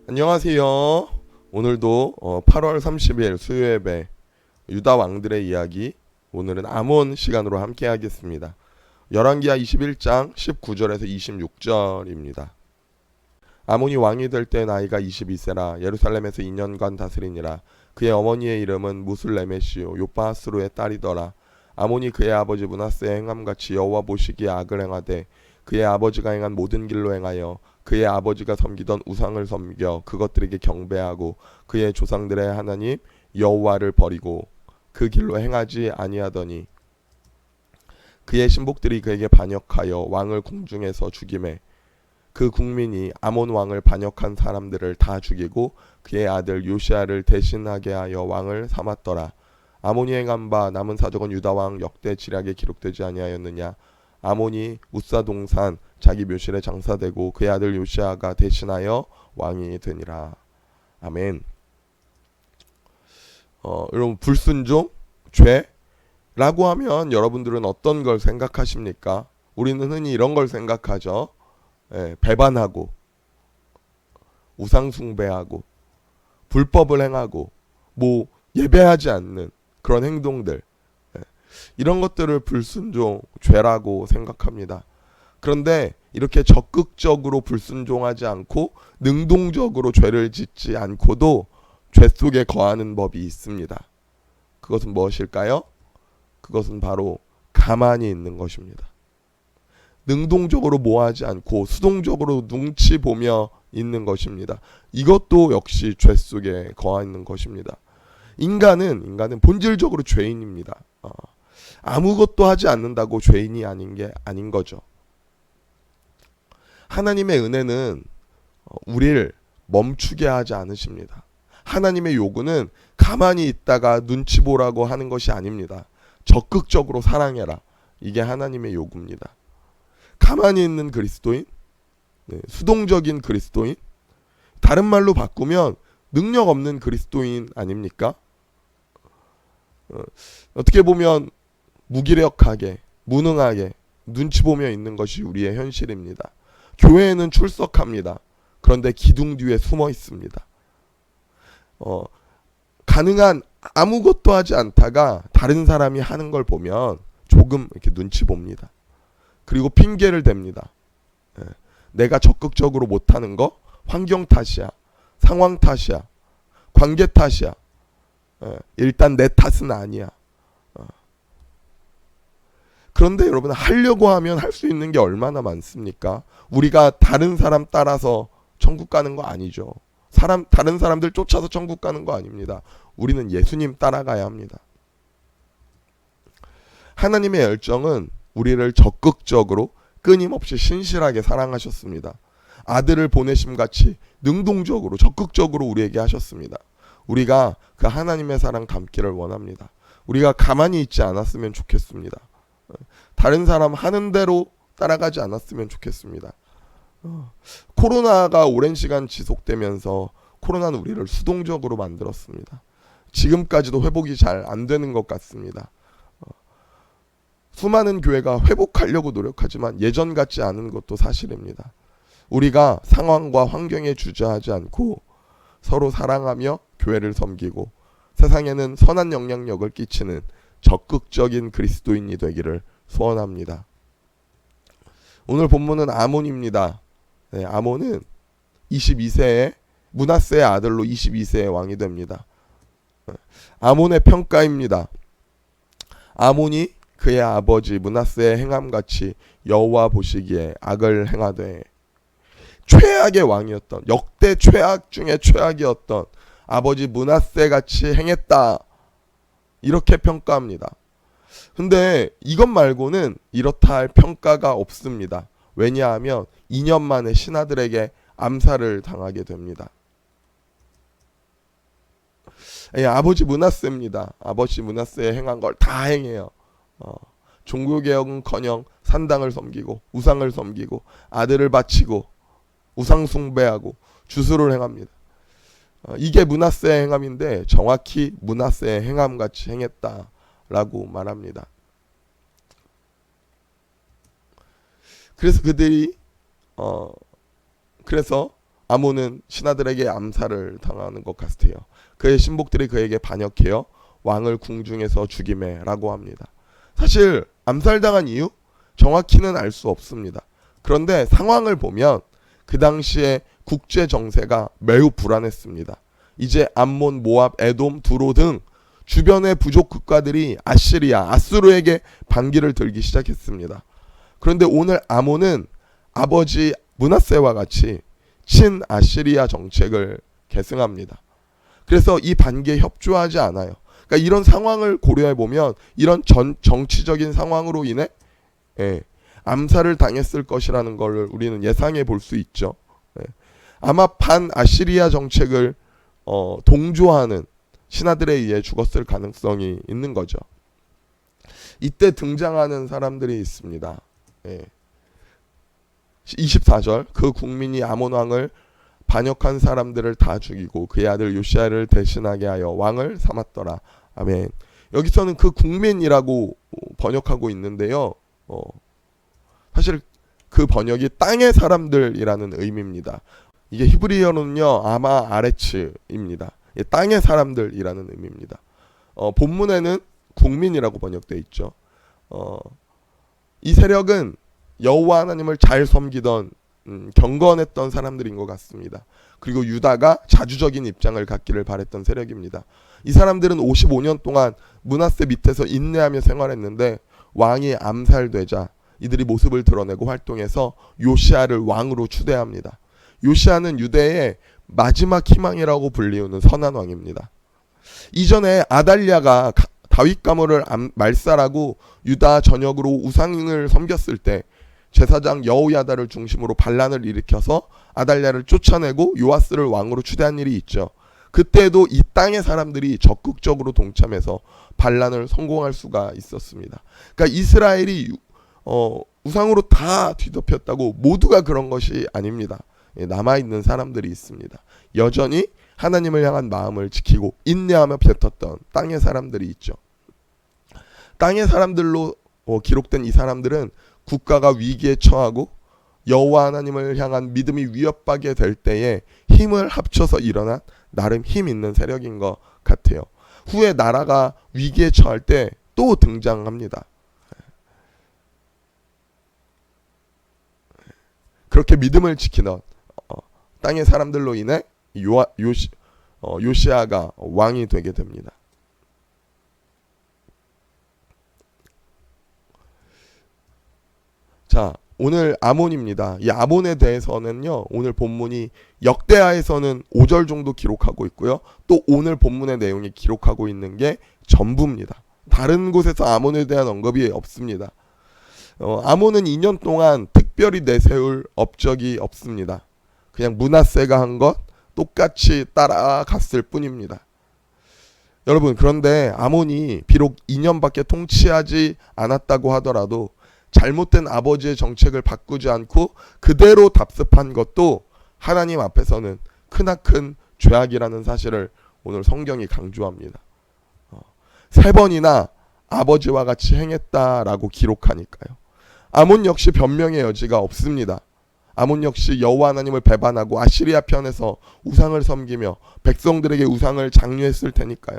안녕하세요. 오늘도 8월 30일 수요예배 유다 왕들의 이야기, 오늘은 아몬 시간으로 함께 하겠습니다. 열왕기하 21장 19절에서 26절입니다. 아몬이 왕이 될 때 나이가 22세라 예루살렘에서 2년간 다스리니라. 그의 어머니의 이름은 무슬레메시요 요바하스로의 딸이더라. 아몬이 그의 아버지 므낫세의 행함같이 여호와 보시기에 악을 행하되 그의 아버지가 행한 모든 길로 행하여 그의 아버지가 섬기던 우상을 섬겨 그것들에게 경배하고 그의 조상들의 하나님 여호와를 버리고 그 길로 행하지 아니하더니 그의 신복들이 그에게 반역하여 왕을 공중에서 죽이매 그 국민이 아몬 왕을 반역한 사람들을 다 죽이고 그의 아들 요시아를 대신하게 하여 왕을 삼았더라. 아몬이 행한 바 남은 사적은 유다 왕 역대 지략에 기록되지 아니하였느냐. 아몬이 우사 동산 자기 묘실에 장사되고 그의 아들 요시아가 대신하여 왕이 되니라. 아멘. 여러분, 불순종, 죄라고 하면 여러분들은 어떤 걸 생각하십니까? 우리는 흔히 이런 걸 생각하죠. 배반하고 우상 숭배하고 불법을 행하고 예배하지 않는 그런 행동들, 이런 것들을 불순종, 죄라고 생각합니다. 그런데 이렇게 적극적으로 불순종하지 않고 능동적으로 죄를 짓지 않고도 죄 속에 거하는 법이 있습니다. 그것은 무엇일까요? 그것은 바로 가만히 있는 것입니다. 능동적으로 모하지 않고 수동적으로 눈치 보며 있는 것입니다. 이것도 역시 죄 속에 거하는 것입니다. 인간은 본질적으로 죄인입니다. 아무것도 하지 않는다고 죄인이 아닌 거죠. 하나님의 은혜는 우리를 멈추게 하지 않으십니다. 하나님의 요구는 가만히 있다가 눈치 보라고 하는 것이 아닙니다. 적극적으로 사랑해라. 이게 하나님의 요구입니다. 가만히 있는 그리스도인, 수동적인 그리스도인, 다른 말로 바꾸면 능력 없는 그리스도인 아닙니까? 어떻게 보면 무기력하게, 무능하게 눈치 보며 있는 것이 우리의 현실입니다. 교회에는 출석합니다. 그런데 기둥 뒤에 숨어 있습니다. 가능한 아무것도 하지 않다가 다른 사람이 하는 걸 보면 조금 이렇게 눈치 봅니다. 그리고 핑계를 댑니다. 내가 적극적으로 못하는 거 환경 탓이야, 상황 탓이야, 관계 탓이야. 일단 내 탓은 아니야. 그런데 여러분, 하려고 하면 할 수 있는 게 얼마나 많습니까? 우리가 다른 사람 따라서 천국 가는 거 아니죠. 다른 사람들 쫓아서 천국 가는 거 아닙니다. 우리는 예수님 따라가야 합니다. 하나님의 열정은 우리를 적극적으로 끊임없이 신실하게 사랑하셨습니다. 아들을 보내심같이 능동적으로 적극적으로 우리에게 하셨습니다. 우리가 그 하나님의 사랑 담기를 원합니다. 우리가 가만히 있지 않았으면 좋겠습니다. 다른 사람 하는 대로 따라가지 않았으면 좋겠습니다. 코로나가 오랜 시간 지속되면서 코로나는 우리를 수동적으로 만들었습니다. 지금까지도 회복이 잘 안 되는 것 같습니다. 수많은 교회가 회복하려고 노력하지만 예전 같지 않은 것도 사실입니다. 우리가 상황과 환경에 주저하지 않고 서로 사랑하며 교회를 섬기고 세상에는 선한 영향력을 끼치는 적극적인 그리스도인이 되기를 소원합니다. 오늘 본문은 아몬입니다. 아몬은 22세에 므낫세의 아들로 22세에 왕이 됩니다. 아몬의 평가입니다. 아몬이 그의 아버지 므낫세의 행함같이 여호와 보시기에 악을 행하되, 최악의 왕이었던, 역대 최악 중에 최악이었던 아버지 므낫세 같이 행했다, 이렇게 평가합니다. 근데 이것 말고는 이렇다 할 평가가 없습니다. 왜냐하면 2년 만에 신하들에게 암살을 당하게 됩니다. 아버지 므낫세입니다. 아버지 므낫세의 행한 걸 다 행해요. 종교개혁은커녕 산당을 섬기고 우상을 섬기고 아들을 바치고 우상 숭배하고 주술을 행합니다. 이게 므낫세의 행함인데 정확히 므낫세의 행함같이 행했다 라고 말합니다. 그래서 그래서 아몬은 신하들에게 암살을 당하는 것 같아요. 그의 신복들이 그에게 반역해요. 왕을 궁중에서 죽임해 라고 합니다. 사실 암살당한 이유? 정확히는 알 수 없습니다. 그런데 상황을 보면 그 당시에 국제 정세가 매우 불안했습니다. 이제 암몬, 모압, 에돔, 두로 등 주변의 부족 국가들이 아수르에게 반기를 들기 시작했습니다. 그런데 오늘 아몬은 아버지 므낫세와 같이 친아시리아 정책을 계승합니다. 그래서 이 반기에 협조하지 않아요. 그러니까 이런 상황을 고려해 보면 이런 정치적인 상황으로 인해 암살을 당했을 것이라는 걸 우리는 예상해 볼 수 있죠. 아마 반아시리아 정책을 동조하는 신하들에 의해 죽었을 가능성이 있는 거죠. 이때 등장하는 사람들이 있습니다. 24절 그 국민이 아몬 왕을 반역한 사람들을 다 죽이고 그의 아들 요시야를 대신하게 하여 왕을 삼았더라. 아멘. 여기서는 그 국민이라고 번역하고 있는데요. 사실 그 번역이 땅의 사람들이라는 의미입니다. 이게 히브리어로는요 아마 아레츠입니다. 땅의 사람들이라는 의미입니다. 본문에는 국민이라고 번역되어 있죠. 이 세력은 여호와 하나님을 잘 섬기던 경건했던 사람들인 것 같습니다. 그리고 유다가 자주적인 입장을 갖기를 바랬던 세력입니다. 이 사람들은 55년 동안 므낫세 밑에서 인내하며 생활했는데 왕이 암살되자 이들이 모습을 드러내고 활동해서 요시야를 왕으로 추대합니다. 요시야는 유대의 마지막 희망이라고 불리우는 선한 왕입니다. 이전에 아달랴가 다윗 가문을 말살하고 유다 전역으로 우상을 섬겼을 때 제사장 여호야다를 중심으로 반란을 일으켜서 아달랴를 쫓아내고 요아스를 왕으로 추대한 일이 있죠. 그때도 이 땅의 사람들이 적극적으로 동참해서 반란을 성공할 수가 있었습니다. 그러니까 이스라엘이 우상으로 다 뒤덮였다고 모두가 그런 것이 아닙니다. 남아있는 사람들이 있습니다. 여전히 하나님을 향한 마음을 지키고 인내하며 뱉었던 땅의 사람들이 있죠. 땅의 사람들로 기록된 이 사람들은 국가가 위기에 처하고 여호와 하나님을 향한 믿음이 위협받게 될 때에 힘을 합쳐서 일어난 나름 힘 있는 세력인 것 같아요. 후에 나라가 위기에 처할 때 또 등장합니다. 그렇게 믿음을 지키던 땅의 사람들로 인해 요시야가 왕이 되게 됩니다. 자, 오늘 아몬입니다. 이 아몬에 대해서는요, 오늘 본문이 역대하에서는 5절 정도 기록하고 있고요. 또 오늘 본문의 내용이 기록하고 있는 게 전부입니다. 다른 곳에서 아몬에 대한 언급이 없습니다. 아몬은 2년 동안 특별히 내세울 업적이 없습니다. 그냥 므낫세가 한 것 똑같이 따라갔을 뿐입니다. 여러분, 그런데 아몬이 비록 2년밖에 통치하지 않았다고 하더라도 잘못된 아버지의 정책을 바꾸지 않고 그대로 답습한 것도 하나님 앞에서는 크나큰 죄악이라는 사실을 오늘 성경이 강조합니다. 3번이나 아버지와 같이 행했다라고 기록하니까요. 아몬 역시 변명의 여지가 없습니다. 아몬 역시 여호와 하나님을 배반하고 아시리아 편에서 우상을 섬기며 백성들에게 우상을 장려했을 테니까요.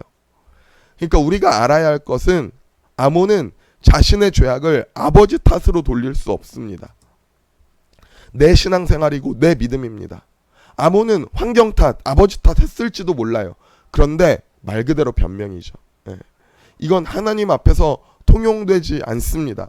그러니까 우리가 알아야 할 것은 아몬은 자신의 죄악을 아버지 탓으로 돌릴 수 없습니다. 내 신앙생활이고 내 믿음입니다. 아몬은 환경 탓, 아버지 탓 했을지도 몰라요. 그런데 말 그대로 변명이죠. 이건 하나님 앞에서 통용되지 않습니다.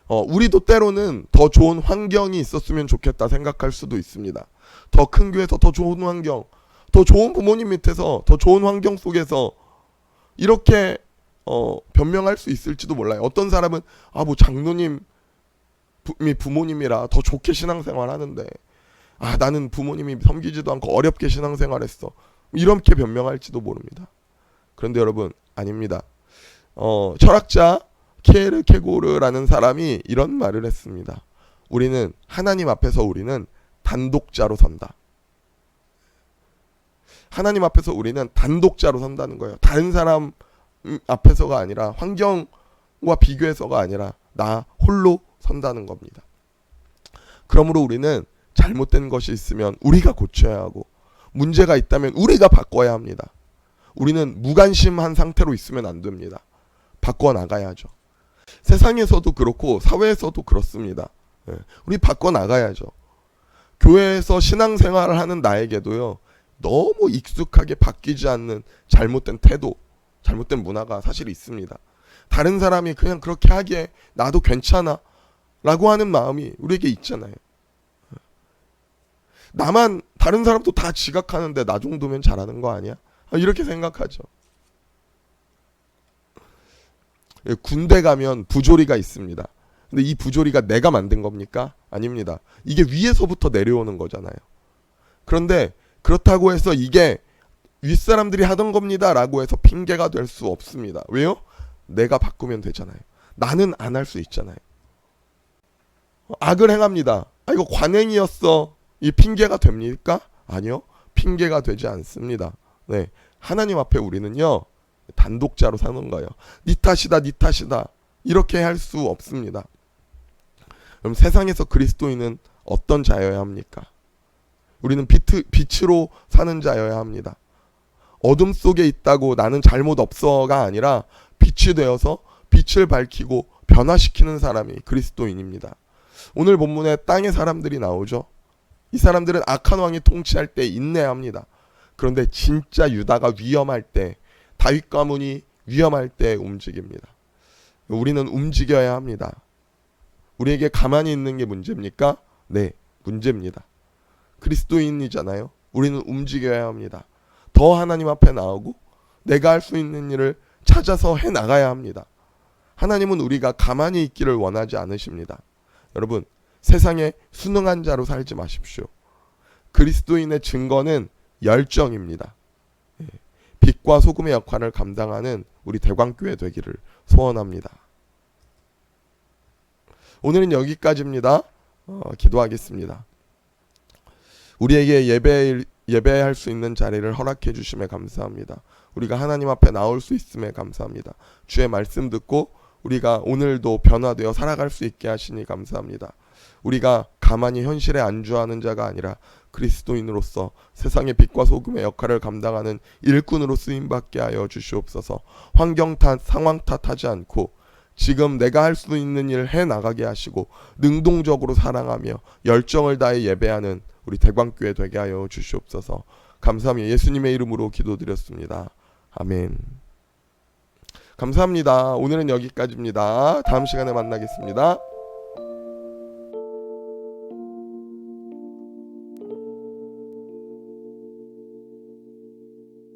우리도 때로는 더 좋은 환경이 있었으면 좋겠다 생각할 수도 있습니다. 더 큰 교회에서 더 좋은 환경, 더 좋은 부모님 밑에서 더 좋은 환경 속에서 이렇게 변명할 수 있을지도 몰라요. 어떤 사람은 뭐 장로님이 부모님이라 더 좋게 신앙생활 하는데 나는 부모님이 섬기지도 않고 어렵게 신앙생활했어. 이렇게 변명할지도 모릅니다. 그런데 여러분, 아닙니다. 철학자 키에르케고르라는 사람이 이런 말을 했습니다. 우리는 하나님 앞에서 우리는 단독자로 선다. 하나님 앞에서 우리는 단독자로 선다는 거예요. 다른 사람 앞에서가 아니라, 환경과 비교해서가 아니라 나 홀로 선다는 겁니다. 그러므로 우리는 잘못된 것이 있으면 우리가 고쳐야 하고, 문제가 있다면 우리가 바꿔야 합니다. 우리는 무관심한 상태로 있으면 안 됩니다. 바꿔 나가야죠. 세상에서도 그렇고 사회에서도 그렇습니다. 우리 바꿔 나가야죠. 교회에서 신앙생활을 하는 나에게도요, 너무 익숙하게 바뀌지 않는 잘못된 태도, 잘못된 문화가 사실 있습니다. 다른 사람이 그냥 그렇게 하기에 나도 괜찮아 라고 하는 마음이 우리에게 있잖아요. 나만, 다른 사람도 다 지각하는데 나 정도면 잘하는 거 아니야? 이렇게 생각하죠. 군대 가면 부조리가 있습니다. 근데 이 부조리가 내가 만든 겁니까? 아닙니다. 이게 위에서부터 내려오는 거잖아요. 그런데 그렇다고 해서 이게 윗사람들이 하던 겁니다 라고 해서 핑계가 될 수 없습니다. 왜요? 내가 바꾸면 되잖아요. 나는 안 할 수 있잖아요. 악을 행합니다. 이거 관행이었어. 이 핑계가 됩니까? 아니요. 핑계가 되지 않습니다. 네, 하나님 앞에 우리는요, 단독자로 사는 거예요. 네 탓이다, 네 탓이다, 이렇게 할 수 없습니다. 그럼 세상에서 그리스도인은 어떤 자여야 합니까? 우리는 빛으로 사는 자여야 합니다. 어둠 속에 있다고 나는 잘못 없어가 아니라 빛이 되어서 빛을 밝히고 변화시키는 사람이 그리스도인입니다. 오늘 본문에 땅의 사람들이 나오죠. 이 사람들은 악한 왕이 통치할 때 인내합니다. 그런데 진짜 유다가 위험할 때, 다윗 가문이 위험할 때 움직입니다. 우리는 움직여야 합니다. 우리에게 가만히 있는 게 문제입니까? 네, 문제입니다. 그리스도인이잖아요. 우리는 움직여야 합니다. 더 하나님 앞에 나오고 내가 할 수 있는 일을 찾아서 해나가야 합니다. 하나님은 우리가 가만히 있기를 원하지 않으십니다. 여러분, 세상에 순응한 자로 살지 마십시오. 그리스도인의 증거는 열정입니다. 빛과 소금의 역할을 감당하는 우리 대광교회 되기를 소원합니다. 오늘은 여기까지입니다. 기도하겠습니다. 우리에게 예배할 수 있는 자리를 허락해 주심에 감사합니다. 우리가 하나님 앞에 나올 수 있음에 감사합니다. 주의 말씀 듣고 우리가 오늘도 변화되어 살아갈 수 있게 하시니 감사합니다. 우리가 가만히 현실에 안주하는 자가 아니라 그리스도인으로서 세상의 빛과 소금의 역할을 감당하는 일꾼으로 쓰임받게 하여 주시옵소서. 환경 탓, 상황 탓하지 않고 지금 내가 할 수 있는 일 해나가게 하시고 능동적으로 사랑하며 열정을 다해 예배하는 우리 대광교회 되게 하여 주시옵소서. 감사하며 예수님의 이름으로 기도드렸습니다. 아멘. 감사합니다. 오늘은 여기까지입니다. 다음 시간에 만나겠습니다.